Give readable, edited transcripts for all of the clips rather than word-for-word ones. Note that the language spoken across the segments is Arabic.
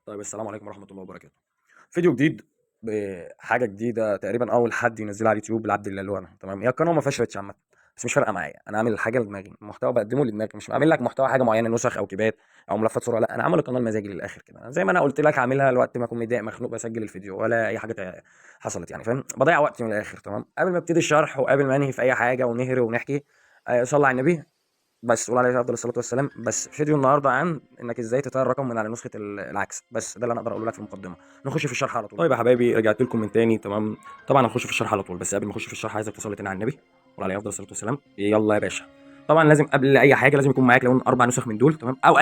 طيب السلام عليكم ورحمة الله وبركاته. فيديو جديد بحاجة جديدة تقريبا أول حد ينزلها على اليوتيوب لعبد الله اللي أنا تمام. هي القناة ما فيهاش ريتش عامة بس مش فارقة معايا، أنا عامل حاجة لدماغي، محتوى بقدمه لدماغي، مش عامل لك محتوى حاجة معينة نسخ أو كيبات أو ملفات صورة، لا أنا عامل القناة المزاجي للآخر كده، زي ما أنا قلت لك عاملها لوقت ما أكون متضايق مخنوق بسجل الفيديو ولا أي حاجة حصلت يعني فاهم، بضيع وقتي من الآخر تمام. قبل ما ابتدي الشرح وقبل ما أنهي في أي حاجة ونهري ونحكي صلى على النبي، بس قول عليه افضل الصلاه والسلام. بس فيديو النهارده عن انك ازاي تطير رقم من على نسخه العكس، بس ده اللي انا اقدر اقوله لك في المقدمه. نخش في الشرح على طول. طيب يا حبايبي رجعت لكم من تاني تمام. طبعا هنخش في الشرح على طول، بس قبل ما اخش في الشرح عايزك تصلي تاني على النبي قول عليه افضل الصلاه والسلام. يلا يا باشا. طبعا لازم قبل اي حاجه لازم يكون معاك لو 4 نسخ من دول تمام، او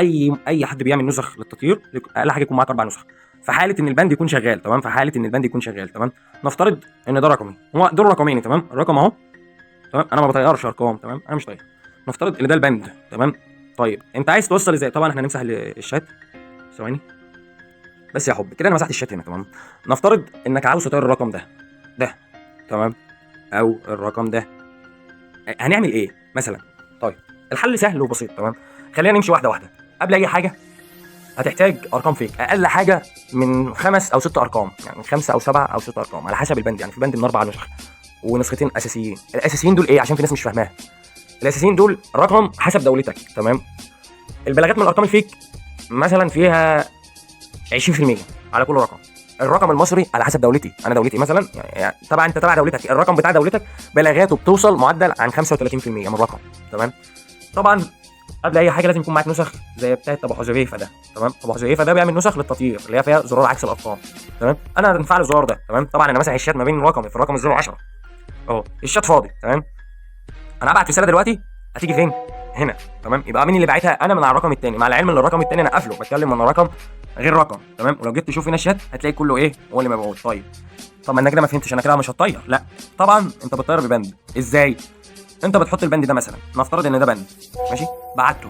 اي حد بيعمل نسخ للتطهير اقل حاجه يكون معاك 4 نسخ في حاله ان البند يكون شغال تمام. في حاله ان البند يكون شغال تمام، نفترض ان ده رقمي، هو دول رقمين تمام، الرقم اهو تمام، انا ما بطيرش ارقام تمام، انا مش طاير. نفترض ان ده البند تمام. طيب انت عايز توصل ازاي؟ طبعا احنا هنمسح الشات ثواني بس يا حب كده، انا مسحت الشات هنا تمام. نفترض انك عاوز تطير الرقم ده تمام، او الرقم ده، هنعمل ايه مثلا؟ طيب الحل سهل وبسيط تمام، خلينا نمشي واحده واحده. قبل اي حاجه هتحتاج ارقام فيك، اقل حاجه من 5 أو 6 ارقام، يعني 5 أو 7 أو 6 ارقام على حسب البند، يعني في بند من 4 نسخ ونسختين اساسيين. الاساسيين دول ايه عشان في ناس مش فاهماها؟ الاساسيين دول رقم حسب دولتك تمام. البلاغات من الارقام الفيك مثلا فيها 20% على كل رقم. الرقم المصري على حسب دولتي، انا دولتي مثلا يعني طبعا انت تبع دولتك، الرقم بتاع دولتك بلاغاته بتوصل معدل عن 35% من الرقم تمام. طبعا قبل اي حاجه لازم يكون معاك نسخ زي بتاعه ابو حذيفه ده تمام. ابو حذيفه ده بيعمل نسخ للتطهير اللي هي فيها زرار عكس الارقام تمام. انا هنفعل الزرار ده تمام. طبعا انا ماسح الشات ما بين رقمي في الرقم 0 10 اهو، الشات فاضي تمام. انا هبعت رساله دلوقتي هتيجي فين؟ هنا تمام. يبقى مين اللي باعتها؟ انا من على الرقم الثاني، مع العلم ان الرقم الثاني انا قافله، بتكلم من رقم غير رقم تمام. ولو جيت تشوف هنا الشات هتلاقي كله ايه؟ هو اللي مبعوث. طيب طب انا كده ما فهمتش، انا كده مش هتطير. لا طبعا انت بتطير ببند. ازاي؟ انت بتحط البند ده مثلا، نفترض ان ده بند ماشي، بعته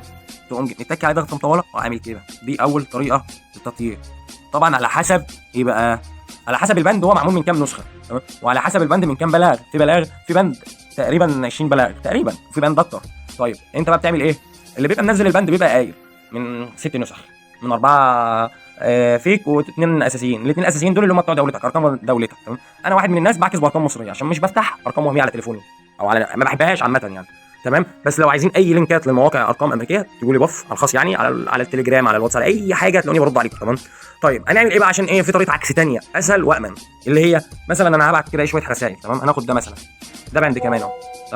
تقوم متكي عليه ضغطه مطوله وعامل كده، دي اول طريقه للتطهير. طبعا على حسب ايه بقى؟ على حسب البند هو معمول من كام نسخه تمام، وعلى حسب البند من كام بلاغ. في بلاغ في بند تقريبا 20 بلاغ تقريبا، في بند اكتر. طيب انت بقى بتعمل ايه؟ اللي بيبقى منزل البند بيبقى قايل من 6 نسخ، من 4 فيك و2 اساسيين. الاثنين الاساسيين دول اللي هم بتوع دولتك، ارقام دولتك تمام. انا واحد من الناس بعكس بارقام مصريه عشان مش بفتح ارقام وهميه على تليفوني او على، ما بحبهاش عامه يعني تمام. بس لو عايزين اي لينكات لمواقع ارقام امريكيه تقولوا لي بف على الخاص، يعني على التليجرام على الواتس على اي حاجه تلاقوني برد عليكم تمام. طيب هنعمل ايه بقى عشان ايه؟ في طريقه عكس ثانيه اسهل وامن، اللي هي مثلا انا هبعت كده شويه رسائل تمام. هناخد ده مثلا، ده بند كمان اهو،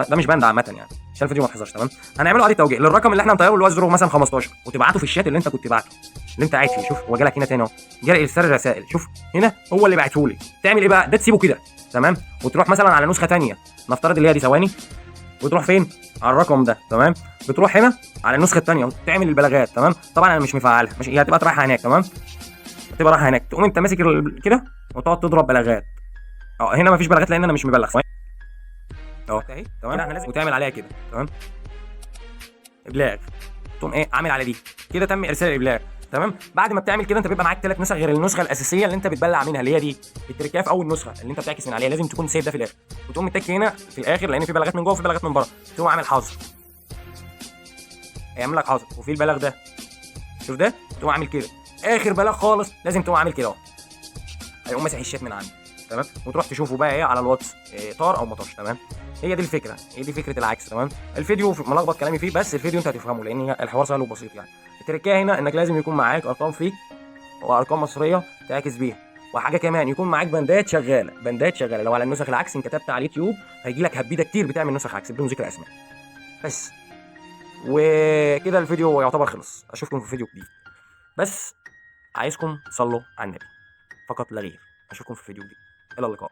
ده مش بند عامه يعني عشان الفيديو ما تحذرش تمام. هنعمله عادي توجيه للرقم اللي احنا مطيره اللي هو الزرو مثلا 15، وتبعته في الشات اللي انت كنت باعته اللي انت قاعد فيه. شوف هو جالك هنا تاني اهو، جالي ارسال الرسائل، شوف هنا هو اللي بعته لي. تعمل ايه بقى؟ ده تسيبه كده تمام، وتروح مثلا على نسخه ثانيه، نفترض اللي هي دي ثواني، وتروح فين؟ على الرقم ده تمام. بتروح هنا على النسخه الثانيه وتعمل البلاغات تمام. طبعا انا مش مفعلها، مش هي هتبقى رايحه هناك تمام، هتبقى رايحه هناك، تقوم انت ماسك كده وتقعد تضرب بلاغات. اه هنا مفيش بلاغات لان انا مش مبلغ اهو اهي تمام. احنا لازم وتعمل عليها كده تمام، ابلاغ، تقوم ايه عامل على دي كده، تم ارسال الابلاغ تمام. بعد ما بتعمل كده انت بيبقى معاك 3 نسخ غير النسخه الاساسيه اللي انت بتبلع منها، اللي هي دي التركايه في اول نسخه اللي انت بتعكس من عليها، لازم تكون سايب ده في الاخر، وتقوم متكي هنا في الاخر لان في بلاغات من جوه وفي بلاغات من بره، تقوم عامل حظر، هيعمل لك حظر. وفي البلاغ ده شوف ده، تقوم عامل كده. اخر بلاغ خالص لازم تقوم عامل كده اهو، هيقوم مسح الشات من عندي تمام، وتروح تشوفه بقى ايه على الواتس، إيه طار او مطرش تمام. هي دي الفكره، هي دي فكره العكس تمام. الفيديو ملخبط كلامي فيه، بس الفيديو انت هتفهمه لان الحوار سهل وبسيط يعني. التركيه هنا انك لازم يكون معاك ارقام فيك وارقام مصريه تعكس بيها، وحاجه كمان يكون معاك بندات شغاله، بندات شغاله. لو على النسخ العكس ان كتبت على اليوتيوب هيجي لك هبيده كتير بتعمل نسخ عكس بدون ذكر اسماء. بس وكده الفيديو يعتبر خلص، اشوفكم في فيديو جديد. بس عايزكم تصلوا على النبي فقط لا غير. اشوفكم في فيديو جديد، الى اللقاء.